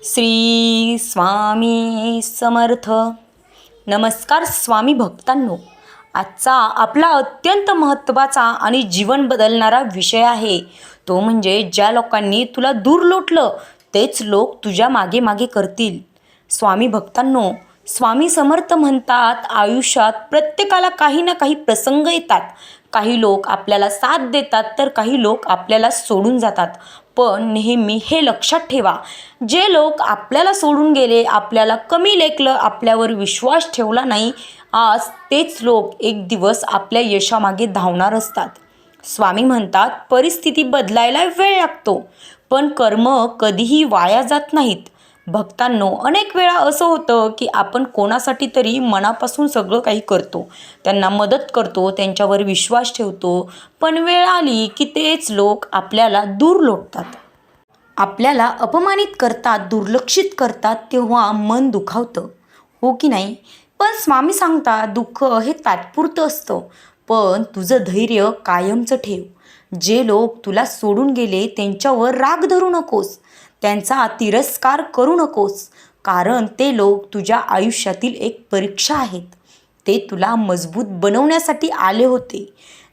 श्री स्वामी समर्थ. नमस्कार स्वामी भक्तांनो. आजचा आपला अत्यंत महत्त्वाचा आणि जीवन बदलणारा विषय आहे तो म्हणजे ज्या लोकांनी तुला दूर लोटलं तेच लोक तुझ्या मागे मागे करतील. स्वामी भक्तांनो, स्वामी समर्थ म्हणतात, आयुष्यात प्रत्येकाला काही ना काही प्रसंग येतात. काही लोक आपल्याला साथ देतात तर काही लोक आपल्याला सोडून जातात. पण नेहमी हे लक्षात ठेवा, जे लोक आपल्याला सोडून गेले, आपल्याला कमी लेखलं, आपल्यावर विश्वास ठेवला नाही, आज तेच लोक एक दिवस आपल्या यशामागे धावणार असतात. स्वामी म्हणतात, परिस्थिती बदलायला वेळ लागतो पण कर्म कधीही वाया जात नाहीत. भक्तांनो, अनेक वेळा असं होतं की आपण कोणासाठी तरी मनापासून सगळं काही करतो, त्यांना मदत करतो, त्यांच्यावर विश्वास ठेवतो, पण वेळ आली की तेच लोक आपल्याला दूर लोटतात, आपल्याला अपमानित करतात, दुर्लक्षित करतात. तेव्हा मन दुखावतं, हो की नाही? पण स्वामी सांगतात, दुःख हे तात्पुरतं असतं, पण तुझं धैर्य कायमचं ठेव. जे लोक तुला सोडून गेले त्यांच्यावर राग धरू नकोस, त्यांचा तिरस्कार करू नकोस, कारण ते लोक तुझ्या आयुष्यातील एक परीक्षा आहेत. ते तुला मजबूत बनवण्यासाठी आले होते.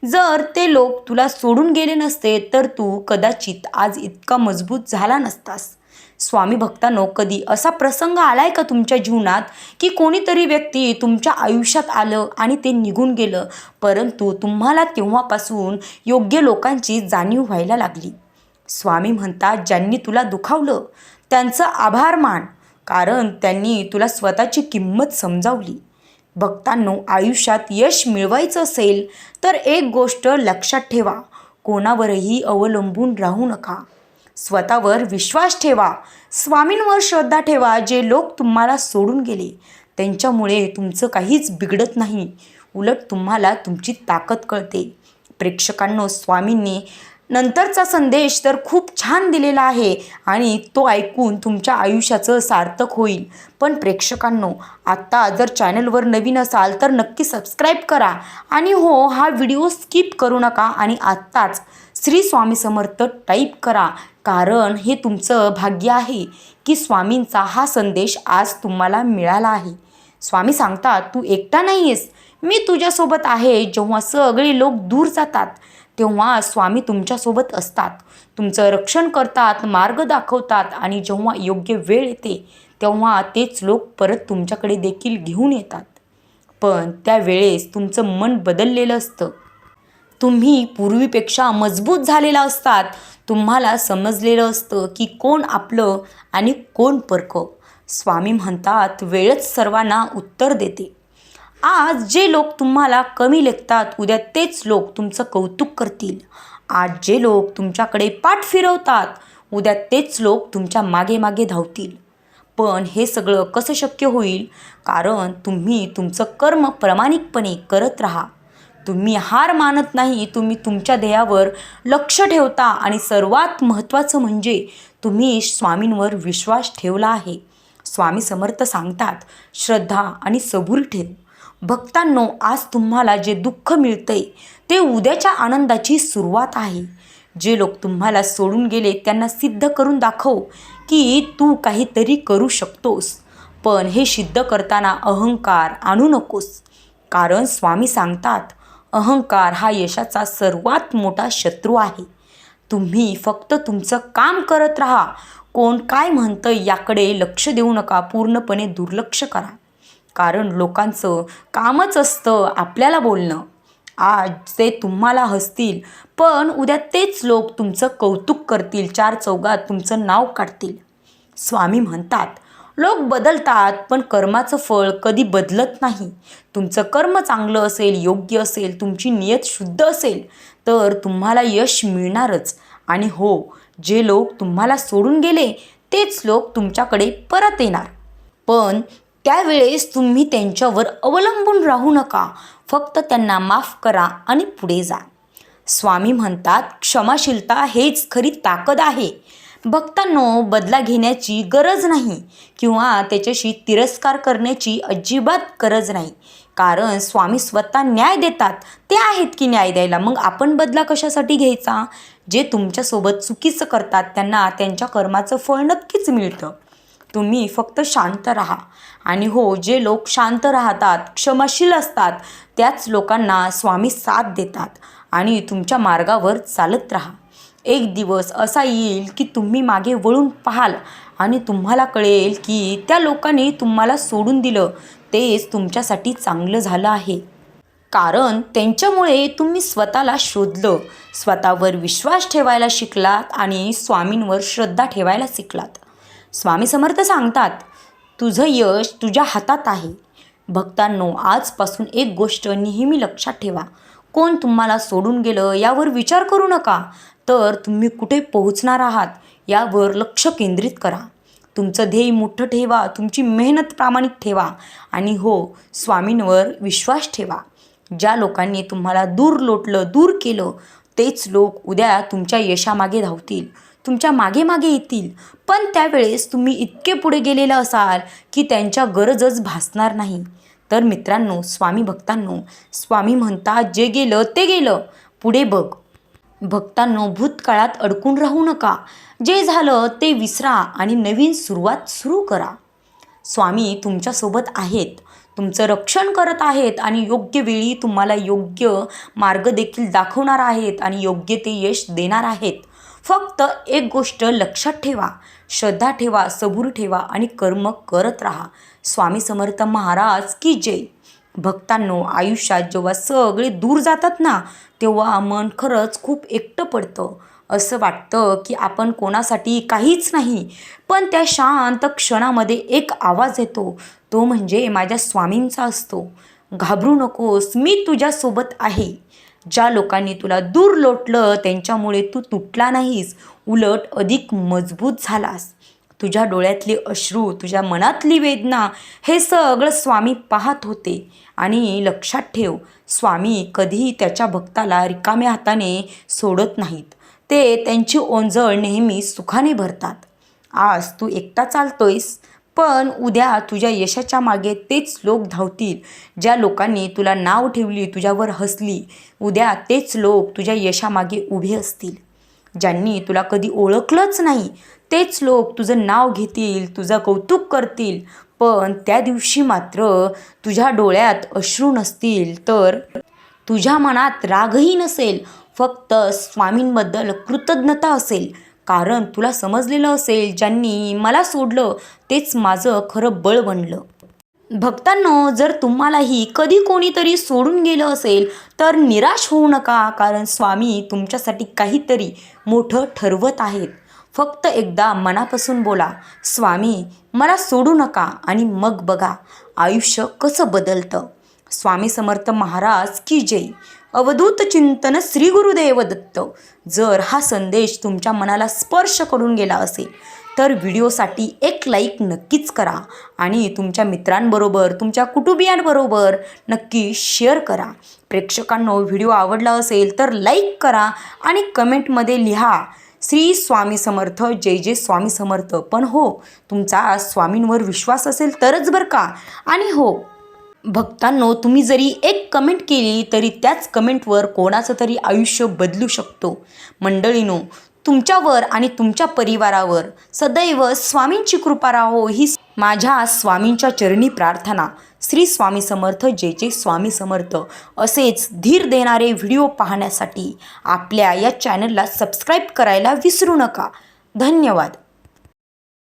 जर ते लोक तुला सोडून गेले नसते तर तू कदाचित आज इतका मजबूत झाला नसतास. स्वामी भक्तांनो, कधी असा प्रसंग आलाय का तुमच्या जीवनात की कोणीतरी व्यक्ती तुमच्या आयुष्यात आलं आणि ते निघून गेलं, परंतु तुम्हाला तेव्हापासून योग्य लोकांची जाणीव व्हायला लागली? स्वामी म्हणतात, ज्यांनी तुला दुखावलं त्यांचं आभार मान, कारण त्यांनी तुला स्वतःची किंमत समजावली. भक्तांनो, आयुष्यात यश मिळवायचं असेल तर एक गोष्ट लक्षात ठेवा, कोणावरही अवलंबून राहू नका. स्वतःवर विश्वास ठेवा, स्वामींवर श्रद्धा ठेवा. जे लोक तुम्हाला सोडून गेले त्यांच्यामुळे तुमचं काहीच बिघडत नाही, उलट तुम्हाला तुमची ताकद कळते. प्रेक्षकांनो, स्वामींनी नंतरचा संदेश तर खूप छान दिलेला आहे आणि तो ऐकून तुमच्या आयुष्याचं सार्थक होईल. पण प्रेक्षकांनो, आत्ता जर चॅनलवर नवीन असाल तर नक्की सबस्क्राईब करा आणि हो, हा व्हिडिओ स्किप करू नका आणि आत्ताच श्री स्वामी समर्थ टाईप करा, कारण हे तुमचं भाग्य आहे की स्वामींचा हा संदेश आज तुम्हाला मिळाला आहे. स्वामी सांगतात, तू एकटा नाही आहेस, मी तुझ्यासोबत आहे. जेव्हा सगळे लोक दूर जातात तेव्हा स्वामी तुमच्यासोबत असतात, तुमचं रक्षण करतात, मार्ग दाखवतात आणि जेव्हा योग्य वेळ येते तेव्हा तेच लोक परत तुमच्याकडे देखील घेऊन येतात. पण त्यावेळेस तुमचं मन बदललेलं असतं, तुम्ही पूर्वीपेक्षा मजबूत झालेला असतात. तुम्हाला समजलेलं असतं की कोण आपलं आणि कोण परकं. स्वामी म्हणतात, वेळच सर्वांना उत्तर देते. आज जे लोक तुम्हाला कमी लेखतात, उद्या तेच लोक तुमचं कौतुक करतील. आज जे लोक तुमच्याकडे पाठ फिरवतात, उद्या तेच लोक तुमच्या मागे मागे धावतील. पण हे सगळं कसं शक्य होईल? कारण तुम्ही तुमचं कर्म प्रामाणिकपणे करत राहा. तुम्ही हार मानत नाही, तुम्ही तुमच्या ध्येयावर लक्ष ठेवता आणि सर्वात महत्त्वाचं म्हणजे तुम्ही स्वामींवर विश्वास ठेवला आहे. स्वामी समर्थ सांगतात, श्रद्धा आणि सबुरी ठेव. भक्तांनो, आज तुम्हाला जे दुःख मिळतंय ते उद्याच्या आनंदाची सुरुवात आहे. जे लोक तुम्हाला सोडून गेले त्यांना सिद्ध करून दाखव की तू काहीतरी करू शकतोस. पण हे सिद्ध करताना अहंकार आणू नकोस, कारण स्वामी सांगतात, अहंकार हा यशाचा सर्वात मोठा शत्रू आहे. तुम्ही फक्त तुमचं काम करत राहा. कोण काय म्हणतं याकडे लक्ष देऊ नका, पूर्णपणे दुर्लक्ष करा, कारण लोकांचं कामच असतं आपल्याला बोलणं. आज ते तुम्हाला हसतील पण उद्या तेच लोक तुमचं कौतुक करतील, चार चौघात तुमचं नाव काढतील. स्वामी म्हणतात, लोक बदलतात पण कर्माचं फळ कधी बदलत नाही. तुमचं कर्म चांगलं असेल, योग्य असेल, तुमची नियत शुद्ध असेल तर तुम्हाला यश मिळणारच. आणि हो, जे लोक तुम्हाला सोडून गेले तेच लोक तुमच्याकडे परत येणार, पण त्यावेळेस तुम्ही त्यांच्यावर अवलंबून राहू नका. फक्त त्यांना माफ करा आणि पुढे जा. स्वामी म्हणतात, क्षमाशीलता हेच खरी ताकद आहे. भक्तांनो, बदला घेण्याची गरज नाही किंवा त्याच्याशी तिरस्कार करण्याची अजिबात गरज नाही, कारण स्वामी स्वतः न्याय देतात. ते आहेत की न्याय द्यायला, मग आपण बदला कशासाठी घ्यायचा? जे तुमच्यासोबत चुकीचं करतात त्यांना त्यांच्या कर्माचं फळ नक्कीच मिळतं. तुम्ही फक्त शांत राहा. आणि हो, जे लोक शांत राहतात, क्षमाशील असतात, त्याच लोकांना स्वामी साथ देतात आणि तुमच्या मार्गावर चालत राहा. एक दिवस असा येईल की तुम्ही मागे वळून पाहाल आणि तुम्हाला कळेल की त्या लोकांनी तुम्हाला सोडून दिलं तेच तुमच्यासाठी चांगलं झालं आहे. कारण त्यांच्यामुळे तुम्ही स्वतःला शोधलं, स्वतःवर विश्वास ठेवायला शिकलात आणि स्वामींवर श्रद्धा ठेवायला शिकलात. स्वामी समर्थ सांगतात, तुझं यश तुझ्या हातात आहे. भक्तांनो, आजपासून एक गोष्ट नेहमी लक्षात ठेवा. कोण तुम्हाला सोडून गेलं यावर विचार करू नका, तर तुम्ही कुठे पोहोचणार आहात यावर लक्ष केंद्रित करा. तुमचं ध्येय मोठं ठेवा, तुमची मेहनत प्रामाणिक ठेवा आणि हो, स्वामींवर विश्वास ठेवा. ज्या लोकांनी तुम्हाला दूर लोटलं, दूर केलं, तेच लोक उद्या तुमच्या यशामागे धावतील, तुमच्या मागे मागे येतील. पण त्यावेळेस तुम्ही इतके पुढे गेलेलं असाल की त्यांच्या गरजच भासणार नाही. तर मित्रांनो, स्वामी भक्तांनो, स्वामी म्हणतात, जे गेलं ते गेलं, पुढे बघ. भक्तांनो, भूतकाळात अडकून राहू नका. जे झालं ते विसरा आणि नवीन सुरुवात सुरू करा. स्वामी तुमच्यासोबत आहेत, तुमचं रक्षण करत आहेत आणि योग्य वेळी तुम्हाला योग्य मार्ग देखील दाखवणार आहेत आणि योग्य ते यश देणार आहेत. फक्त एक गोष्ट लक्षात ठेवा, श्रद्धा ठेवा, सबूर ठेवा आणि कर्म करत राहा. स्वामी समर्थ महाराज की जय. भक्तांनो, आयुष्यात जेव्हा सगळे दूर जातात ना, तेव्हा मन खरंच खूप एकटं पडतं. असं वाटतं की आपण कोणासाठी काहीच नाही. पण त्या शांत क्षणामध्ये एक आवाज येतो, तो म्हणजे माझ्या स्वामींचा असतो. घाबरू नकोस, मी तुझ्यासोबत आहे. ज्या लोकांनी तुला दूर लोटलं त्यांच्यामुळे तू तुटला नाहीस, उलट अधिक मजबूत झालास. तुझ्या डोळ्यातले अश्रू, तुझ्या मनातली वेदना, हे सगळं स्वामी पाहत होते. आणि लक्षात ठेव, स्वामी कधीही त्याच्या भक्ताला रिकाम्या हाताने सोडत नाहीत. ते त्यांची ओंजळ नेहमी सुखाने भरतात. आज तू एकटा चालतोयस, पण उद्या तुझ्या यशाच्या मागे तेच लोक धावतील. ज्या लोकांनी तुला नाव ठेवली, तुझ्यावर हसली, उद्या तेच लोक तुझ्या यशामागे उभे असतील. ज्यांनी तुला कधी ओळखलंच नाही, तेच लोक तुझं नाव घेतील, तुझं कौतुक करतील. पण त्या दिवशी मात्र तुझ्या डोळ्यात अश्रू नसतील, तर तुझ्या मनात रागही नसेल, फक्त स्वामींबद्दल कृतज्ञता असेल. कारण तुला समजलेलं असेल, ज्यांनी मला सोडलं तेच माझं खरं बळ बनलं. भक्तांनो, जर तुम्हालाही कधी कोणीतरी सोडून गेलं असेल तर निराश होऊ नका, कारण स्वामी तुमच्यासाठी काहीतरी मोठं ठरवत आहेत. फक्त एकदा मनापासून बोला, स्वामी मला सोडू नका, आणि मग बघा आयुष्य कसं बदलतं. स्वामी समर्थ महाराज की जय. अवधूत चिंतन श्री गुरुदेव दत्त. जर हा संदेश तुमच्या मनाला स्पर्श करून गेला असेल तर व्हिडिओसाठी एक लाईक नक्कीच करा आणि तुमच्या मित्रांबरोबर, तुमच्या कुटुंबियांबरोबर नक्की शेअर करा. प्रेक्षकांनो, व्हिडिओ आवडला असेल तर लाईक करा आणि कमेंटमध्ये लिहा, श्री स्वामी समर्थ, जय जय स्वामी समर्थ. पण हो, तुमचा स्वामींवर विश्वास असेल तरच बरं का. आणि हो भक्तांनो, तुम्ही जरी एक कमेंट केली तरी त्याच कमेंटवर कोणाचं तरी आयुष्य बदलू शकतो. मंडळीनो, तुमच्यावर आणि तुमच्या परिवारावर सदैव स्वामींची कृपा राहो, ही माझ्या स्वामींच्या चरणी प्रार्थना. श्री स्वामी समर्थ, जय जय स्वामी समर्थ. असेच धीर देणारे व्हिडिओ पाहण्यासाठी आपल्या या चॅनलला सबस्क्राईब करायला विसरू नका. धन्यवाद.